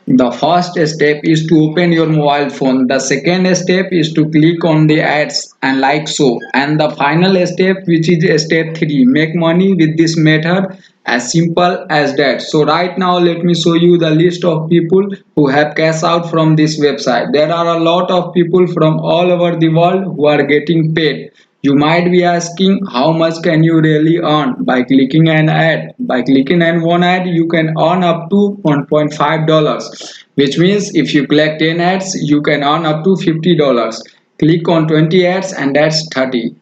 The first step is to open your mobile phone. The second step is to click on the ads and like so. And the final step, which is step 3, make money with this method, as simple as that. So right now let me show you the list of people who have cash out from this website. There are a lot of people from all over the world who are getting paid. You might be asking, how much can you really earn by clicking an ad? By clicking on one ad, you can earn up to $1.5, which means if you collect 10 ads, you can earn up to $50. Click on 20 ads and that's 30.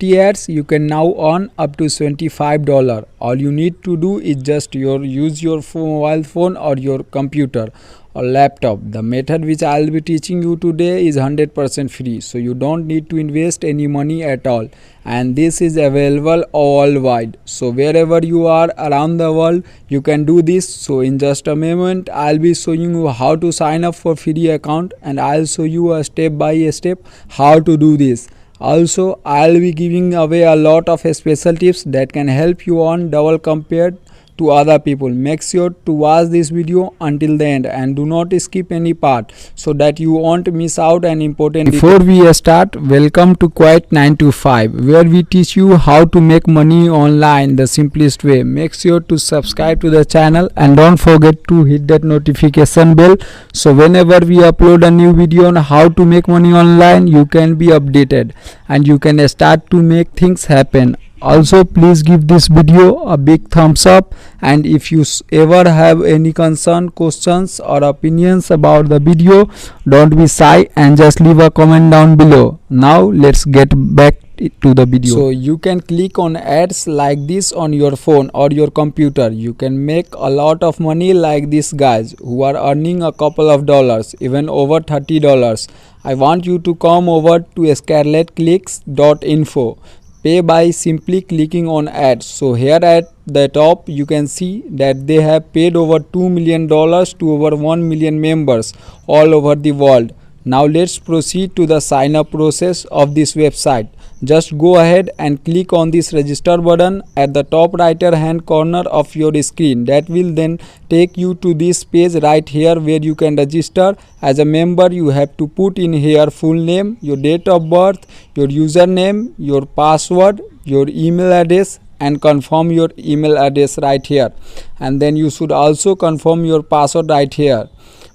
Ads, you can now earn up to $25. All you need to do is just use your mobile phone or your computer or laptop. The method which I will be teaching you today is 100% free, so you don't need to invest any money at all, and this is available worldwide. So wherever you are around the world, you can do this. So in just a moment I'll be showing you how to sign up for free account, and I'll show you a step by step how to do this. Also, I'll be giving away a lot of special tips that can help you earn double compared to other people. Make sure to watch this video until the end and do not skip any part so that you won't miss out an important detail. Before we start, welcome to Quiet 9 to 5, where we teach you how to make money online the simplest way. Make sure to subscribe to the channel and don't forget to hit that notification bell, so whenever we upload a new video on how to make money online, you can be updated and you can start to make things happen. Also, please give this video a big thumbs up, and if you ever have any concern, questions or opinions about the video, don't be shy and just leave a comment down below. Now let's get back to the video. So you can click on ads like this on your phone or your computer. You can make a lot of money like these guys who are earning a couple of dollars, even over $30. I want you to come over to scarletclicks.info. Pay by simply clicking on ads. So here at the top you can see that they have paid over $2 million to over 1 million members all over the world. Now let's proceed to the sign up process of this website. Just go ahead and click on this register button at the top right hand corner of your screen. That will then take you to this page right here where you can register as a member. You have to put in here full name, your date of birth, your username, your password, your email address, and confirm your email address right here, and then you should also confirm your password right here.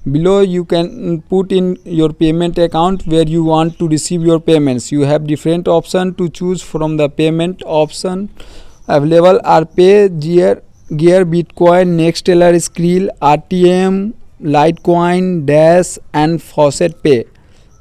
Below you can put in your payment account where you want to receive your payments. You have different options to choose from. The payment option available are Pay, Gear, Bitcoin, Nexteller, Skrill, RTM, Litecoin, Dash, and Faucet Pay.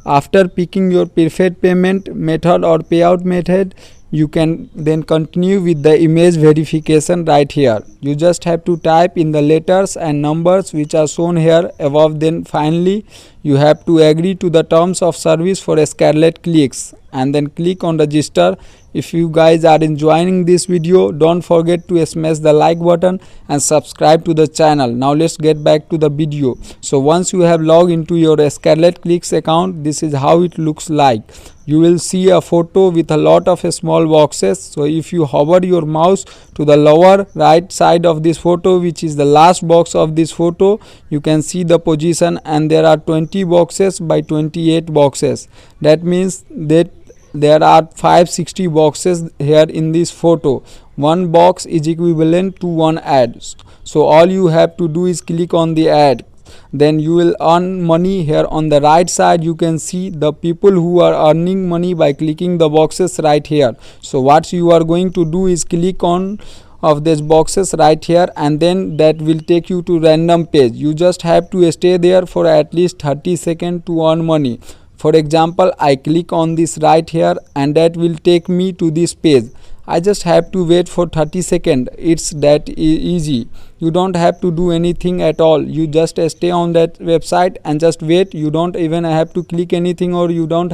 After picking your preferred payment method or payout method, you can then continue with the image verification right here. You just have to type in the letters and numbers which are shown here above. Then finally you have to agree to the terms of service for Scarlet Clicks and then click on register. If you guys are enjoying this video, don't forget to smash the like button and subscribe to the channel. Now let's get back to the video. So once you have logged into your Scarlet Clicks account, this is how it looks like. You will see a photo with a lot of small boxes. So if you hover your mouse to the lower right side of this photo, which is the last box of this photo, you can see the position, and there are 20 boxes by 28 boxes. That means that there are 560 boxes here in this photo. One box is equivalent to one ad. So all you have to do is click on the ad, then you will earn money. Here on the right side you can see the people who are earning money by clicking the boxes right here. So what you are going to do is click on of these boxes right here, and then that will take you to random page. You just have to stay there for at least 30 seconds to earn money. For example, I click on this right here and that will take me to this page. I just have to wait for 30 seconds. It's that easy. You don't have to do anything at all. You just stay on that website and just wait. You don't even have to click anything, or you don't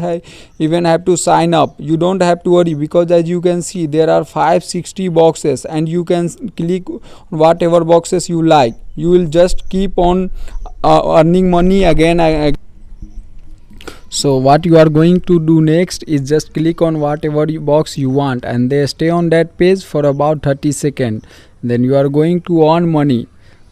even have to sign up. You don't have to worry, because as you can see there are 560 boxes and you can click whatever boxes you like. You will just keep on earning money again and again. So what you are going to do next is just click on whatever box you want and they stay on that page for about 30 seconds. Then you are going to earn money.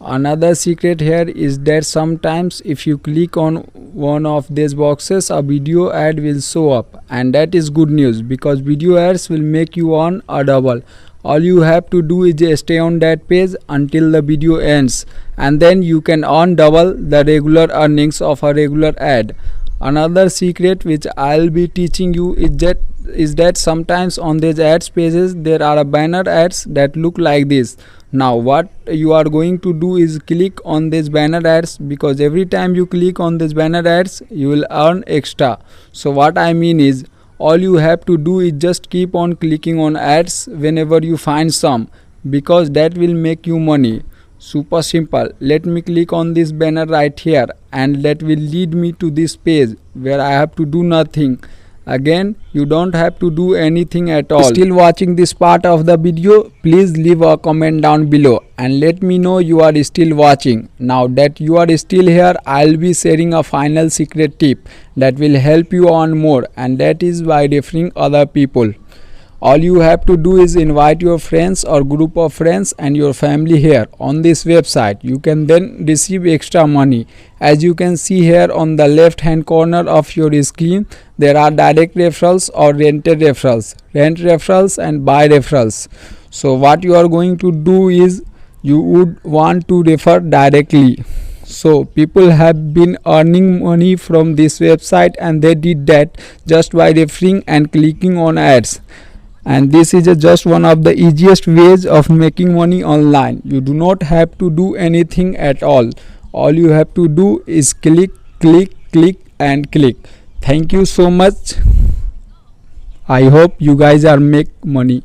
Another secret here is that sometimes if you click on one of these boxes, a video ad will show up, and that is good news because video ads will make you earn a double. All you have to do is stay on that page until the video ends, and then you can earn double the regular earnings of a regular ad. Another secret which I'll be teaching you is that sometimes on these ads pages there are banner ads that look like this. Now what you are going to do is click on these banner ads, because every time you click on these banner ads you will earn extra. So what I mean is, all you have to do is just keep on clicking on ads whenever you find some, because that will make you money. Super simple. Let me click on this banner right here, and that will lead me to this page where I have to do nothing. Again, you don't have to do anything at all. Still watching this part of the video, please leave a comment down below and let me know you are still watching. Now that you are still here, I'll be sharing a final secret tip that will help you earn more, and that is by referring other people. All you have to do is invite your friends or group of friends and your family here on this website. You can then receive extra money. As you can see here on the left hand corner of your screen, there are direct referrals or rented referrals, rent referrals and buy referrals. So what you are going to do is, you would want to refer directly. So people have been earning money from this website, and they did that just by referring and clicking on ads. And this is just one of the easiest ways of making money online. You do not have to do anything at all. All you have to do is click, click, click and click. Thank you so much. I hope you guys are make money.